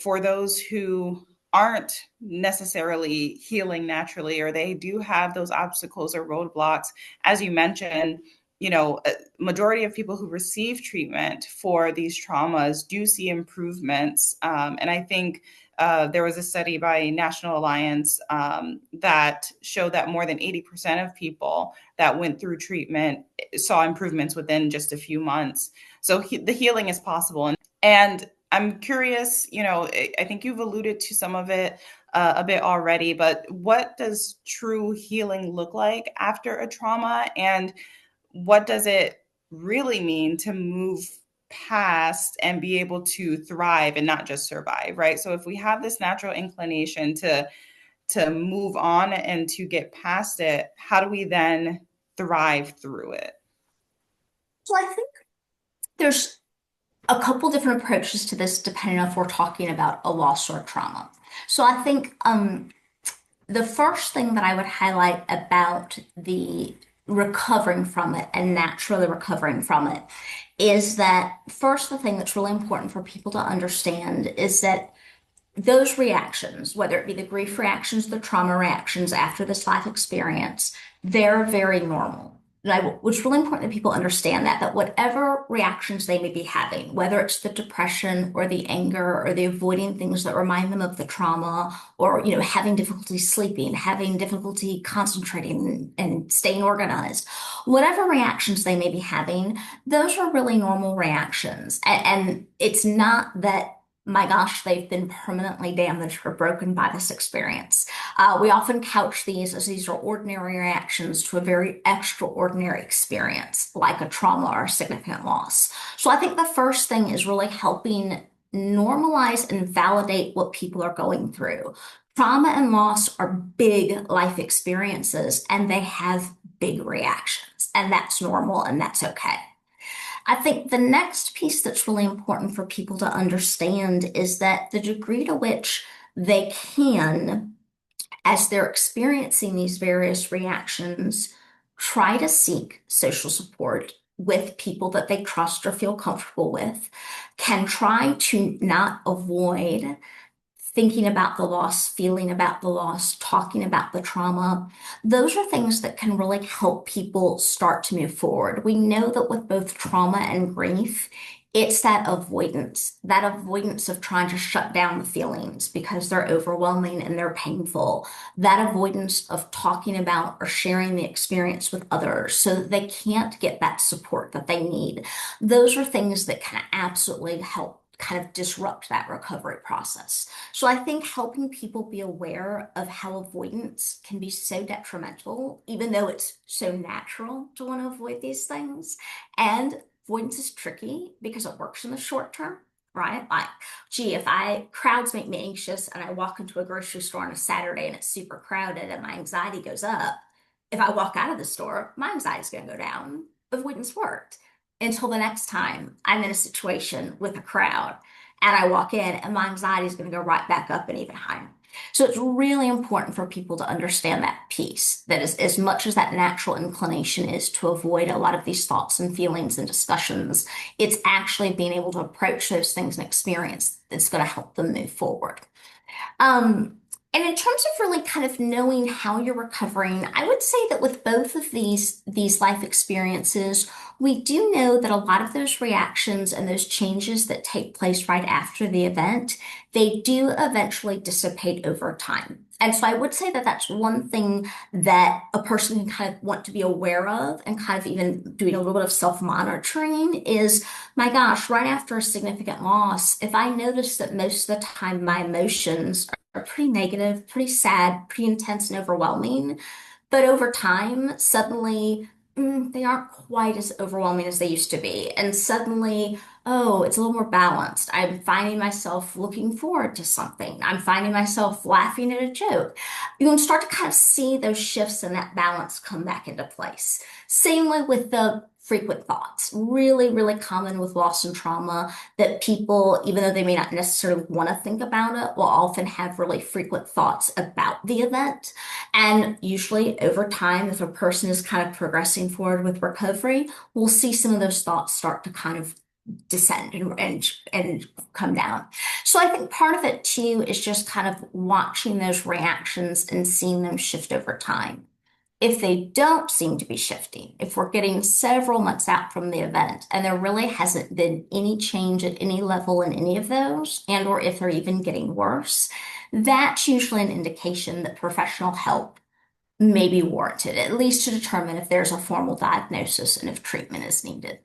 for those who aren't necessarily healing naturally, or they do have those obstacles or roadblocks, as you mentioned, a majority of people who receive treatment for these traumas do see improvements. And I think there was a study by National Alliance that showed that more than 80% of people that went through treatment saw improvements within just a few months. So the healing is possible. And I'm curious, I think you've alluded to some of it a bit already, but what does true healing look like after a trauma? And what does it really mean to move past and be able to thrive and not just survive, right? So if we have this natural inclination to move on and to get past it, how do we then thrive through it? So I think there's a couple different approaches to this depending on if we're talking about a loss or a trauma. So I think the first thing that I would highlight about the recovering from it and naturally recovering from it is that first, the thing that's really important for people to understand is that those reactions, whether it be the grief reactions, the trauma reactions after this life experience, they're very normal. It's really important that people understand that whatever reactions they may be having, whether it's the depression or the anger or the avoiding things that remind them of the trauma, or having difficulty sleeping, having difficulty concentrating and staying organized, whatever reactions they may be having, those are really normal reactions. And it's not that, my gosh, they've been permanently damaged or broken by this experience. We often couch these as these are ordinary reactions to a very extraordinary experience, like a trauma or a significant loss. So I think the first thing is really helping normalize and validate what people are going through. Trauma and loss are big life experiences, and they have big reactions, and that's normal and that's okay. I think the next piece that's really important for people to understand is that the degree to which they can, as they're experiencing these various reactions, try to seek social support with people that they trust or feel comfortable with, can try to not avoid thinking about the loss, feeling about the loss, talking about the trauma. Those are things that can really help people start to move forward. We know that with both trauma and grief, it's that avoidance of trying to shut down the feelings because they're overwhelming and they're painful, that avoidance of talking about or sharing the experience with others so that they can't get that support that they need. Those are things that can absolutely help kind of disrupt that recovery process. So I think helping people be aware of how avoidance can be so detrimental, even though it's so natural to want to avoid these things. And avoidance is tricky because it works in the short term, right? Like, gee, crowds make me anxious and I walk into a grocery store on a Saturday and it's super crowded and my anxiety goes up. If I walk out of the store, my anxiety is going to go down. Avoidance worked until the next time I'm in a situation with a crowd and I walk in and my anxiety is going to go right back up and even higher. So it's really important for people to understand that piece, that is, as much as that natural inclination is to avoid a lot of these thoughts and feelings and discussions, it's actually being able to approach those things and experience that's going to help them move forward. And in terms of really kind of knowing how you're recovering, I would say that with both of these life experiences, we do know that a lot of those reactions and those changes that take place right after the event, they do eventually dissipate over time. And so I would say that that's one thing that a person can kind of want to be aware of and kind of even doing a little bit of self-monitoring is, my gosh, right after a significant loss, if I notice that most of the time my emotions are pretty negative, pretty sad, pretty intense and overwhelming, but over time, suddenly they aren't quite as overwhelming as they used to be. And suddenly, oh, it's a little more balanced. I'm finding myself looking forward to something. I'm finding myself laughing at a joke. You can start to kind of see those shifts and that balance come back into place. Same way with the frequent thoughts. Really, really common with loss and trauma that people, even though they may not necessarily want to think about it, will often have really frequent thoughts about the event. And usually over time, if a person is kind of progressing forward with recovery, we'll see some of those thoughts start to kind of descend and come down. So I think part of it too is just kind of watching those reactions and seeing them shift over time. If they don't seem to be shifting, if we're getting several months out from the event and there really hasn't been any change at any level in any of those, and or if they're even getting worse, that's usually an indication that professional help may be warranted, at least to determine if there's a formal diagnosis and if treatment is needed.